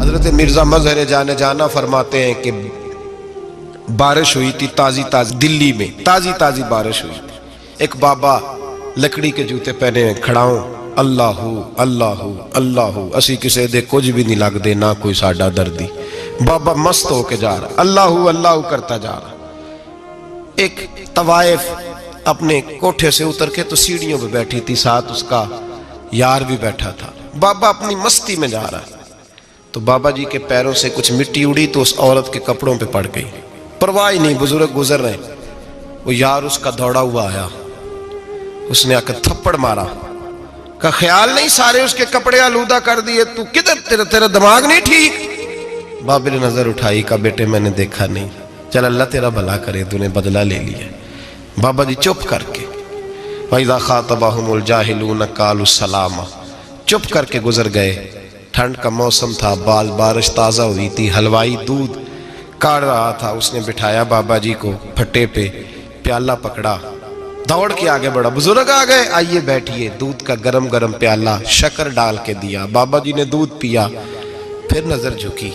حضرت مرزا مظہر جانے جانا فرماتے ہیں کہ بارش ہوئی تھی تازی تازی دلی میں، تازی تازی بارش ہوئی تھی. ایک بابا لکڑی کے جوتے پہنے کھڑا ہوں، اللہ اللہ اللہ، اسی کسے دے کچھ بھی نہیں لگ دے، نہ کوئی ساڈا دردی. بابا مست ہو کے جا رہا، اللہ اللہ کرتا جا رہا. ایک طوائف اپنے کوٹھے سے اتر کے تو سیڑھیوں پہ بیٹھی تھی، ساتھ اس کا یار بھی بیٹھا تھا. بابا اپنی مستی میں جا رہا ہے تو بابا جی کے پیروں سے کچھ مٹی اڑی تو اس عورت کے کپڑوں پہ پڑ گئی. پرواہ نہیں، بزرگ گزر رہے. وہ یار اس کا دوڑا ہوا آیا، اس نے آ کر تھپڑ مارا، کا خیال نہیں سارے اس کے کپڑے آلودہ کر دیے، تو کدھر تیرا دماغ نہیں ٹھیک؟ بابا نے نظر اٹھائی، کہا بیٹے میں نے دیکھا نہیں، چل اللہ تیرا بھلا کرے، تو نے بدلہ لے لیا. بابا جی چپ کر کے وَإِذَا خَاطَبَهُمُ الْجَاهِلُونَ قَالُوا سَلَامًا، چپ کر کے گزر گئے. ٹھنڈ کا موسم تھا، بارش تازہ ہوئی تھی، حلوائی دودھ کاڑ رہا تھا. اس نے بٹھایا بابا جی کو پھٹے پہ، پیالہ پکڑا، دوڑ کے آگے بڑھا. بزرگ آ گئے، آئیے بیٹھیے. دودھ کا گرم گرم پیالہ شکر ڈال کے دیا. بابا جی نے دودھ پیا، پھر نظر جھکی،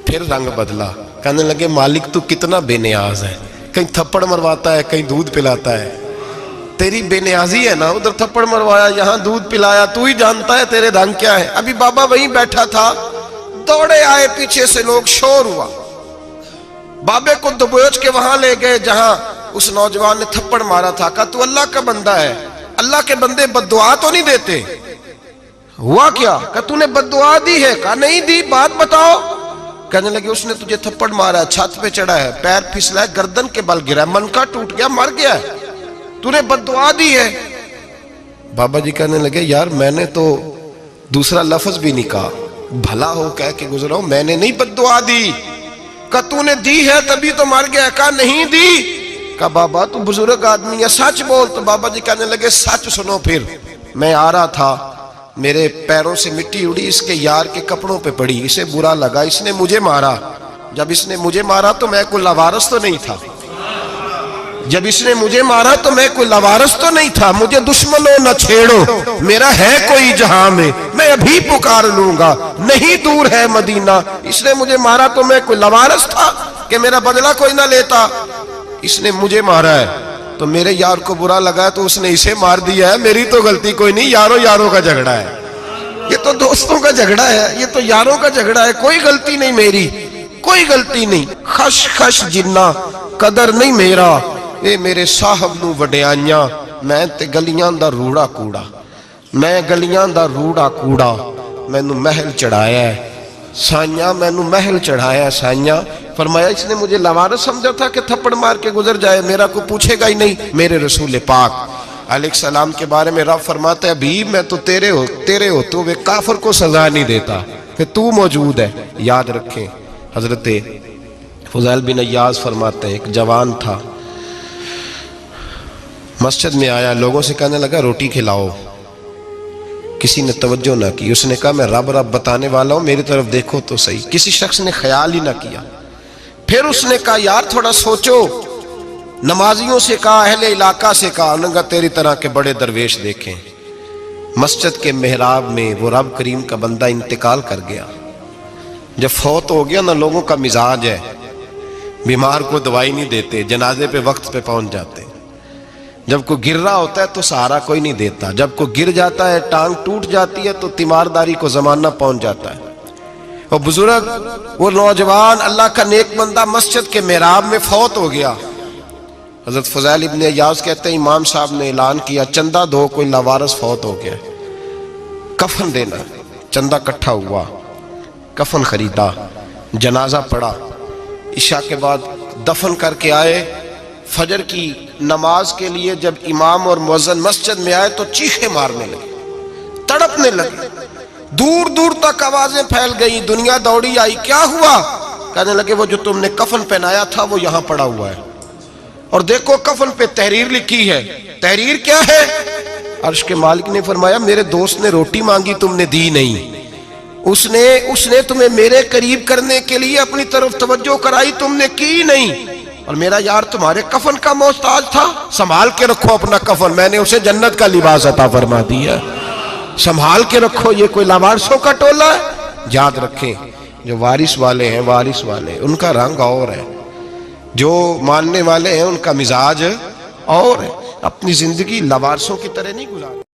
پھر رنگ بدلا. کہنے لگے مالک تو کتنا بے نیاز ہے، کہیں تھپڑ مرواتا ہے، کہیں دودھ پلاتا ہے. تیری بے نیازی ہے نا، ادھر تھپڑ مروایا، یہاں دودھ پلایا، تو ہی جانتا ہے تیرے رنگ کیا ہے. ابھی بابا وہیں بیٹھا تھا، دوڑے آئے پیچھے سے لوگ، شور ہوا. بابے کو دبوچ کے وہاں لے گئے جہاں اس نوجوان نے تھپڑ مارا تھا. کہا تو اللہ کا بندہ ہے، اللہ کے بندے بد دعا تو نہیں دیتے. ہوا کیا؟ کہا تو نے بد دعا دی ہے؟ کہا نہیں دی، بات بتاؤ. کہنے لگے اس نے تجھے تھپڑ مارا ہے، چھت پہ چڑھا ہے، پیر پھسلا ہے، گردن کے بل گرا، منکا ٹوٹ گیا، مر گیا ہے، تو نے بد دعا دی ہے. بابا جی کہنے لگے یار میں نے تو دوسرا لفظ بھی نہیں کہا، بھلا ہو کہہ کے گزرا ہوں، میں نے نہیں بد دعا دی. کہا تو نے دی ہے تبھی تو مر گیا. کہا نہیں دی. کہا بابا تو بزرگ آدمی ہے، سچ بول. تو بابا جی کہنے لگے سچ سنو. پھر میں آ رہا تھا، میرے پیروں سے مٹی اڑی، اس کے یار کے کپڑوں پہ پڑی، اسے برا لگا، اس نے مجھے مارا. جب اس نے مجھے مارا تو میں کوئی لاوارث تو نہیں تھا، جب اس نے مجھے مارا تو میں کوئی لاوارث تو نہیں تھا. مجھے دشمنوں نہ چھیڑو، میرا ہے کوئی جہاں میں ابھی پکار لوں گا، نہیں دور ہے مدینہ. اس نے مجھے مارا تو میں کوئی لاوارث تھا کہ میرا بدلہ کوئی نہ لیتا. اس نے مجھے مارا ہے تو میرے یار کو برا لگا ہے تو اس نے اسے مار دیا ہے، میری تو غلطی کوئی نہیں. یاروں کا جھگڑا ہے، یہ تو دوستوں کا جھگڑا ہے، یہ تو یاروں کا جھگڑا ہے، کوئی غلطی نہیں میری، کوئی غلطی نہیں. خش خش جنہ قدر نہیں میرا، اے میرے صاحب نو وڈیاں، میں تے گلیاں دا روڑا کوڑا، میں گلیاں دا روڑا کوڑا. میں نو محل چڑھایا ہے سائیاں، میں نو محل چڑھایا ہے سائیاں. فرمایا اس نے مجھے لاوارث سمجھا تھا کہ تھپڑ مار کے گزر جائے، میرا کو پوچھے گا ہی نہیں. میرے رسول پاک علیہ السلام کے بارے میں رب فرماتا ہے ابھی میں تو تیرے ہوتے ہوئے کافر کو سزا نہیں دیتا کہ تو موجود ہے. یاد رکھیں حضرت فضیل بن عیاض فرماتے ہیں ایک جوان تھا، مسجد میں آیا، لوگوں سے کہنے لگا روٹی کھلاؤ. کسی نے توجہ نہ کی. اس نے کہا میں رب بتانے والا ہوں، میری طرف دیکھو تو صحیح. کسی شخص نے خیال ہی نہ کیا. پھر اس نے کہا یار تھوڑا سوچو. نمازیوں سے کہا، اہل علاقہ سے کہا، انہوں نے کہا تیری طرح کے بڑے درویش دیکھیں. مسجد کے محراب میں وہ رب کریم کا بندہ انتقال کر گیا. جب فوت ہو گیا نا، لوگوں کا مزاج ہے، بیمار کو دوائی نہیں دیتے، جنازے پہ وقت پہ پہنچ جاتے. جب کوئی گر رہا ہوتا ہے تو سہارا کوئی نہیں دیتا، جب کوئی گر جاتا ہے ٹانگ ٹوٹ جاتی ہے تو تیمارداری کو زمانہ پہنچ جاتا ہے. وہ بزرگ، وہ نوجوان اللہ کا نیک بندہ مسجد کے محراب میں فوت ہو گیا. حضرت فضیل ابن عیاض کہتے ہیں امام صاحب نے اعلان کیا چندہ دو، کوئی لاوارث فوت ہو گیا، کفن دینا. چندہ کٹھا ہوا، کفن خریدا، جنازہ پڑھا، عشاء کے بعد دفن کر کے آئے. فجر کی نماز کے لیے جب امام اور مؤذن مسجد میں آئے تو چیخیں مارنے لگے، تڑپنے لگے، دور دور تک آوازیں پھیل گئی. دنیا دوڑی آئی، کیا ہوا؟ کہنے لگے وہ جو تم نے کفن پہنایا تھا وہ یہاں پڑا ہوا ہے، اور دیکھو کفن پہ تحریر لکھی ہے. تحریر کیا ہے؟ عرش کے مالک نے فرمایا میرے دوست نے روٹی مانگی، تم نے دی نہیں. اس نے تمہیں میرے قریب کرنے کے لیے اپنی طرف توجہ کرائی، تم نے کی نہیں. اور میرا یار تمہارے کفن کا محتاج تھا، سنبھال کے رکھو اپنا کفن، میں نے اسے جنت کا لباس عطا فرما دیا. سنبھال کے رکھو، یہ کوئی لاوارثوں کا ٹولہ ہے؟ یاد رکھیں جو وارث والے ہیں، وارث والے ان کا رنگ اور ہے، جو ماننے والے ہیں ان کا مزاج اور ہے. اپنی زندگی لوارثوں کی طرح نہیں گزارے.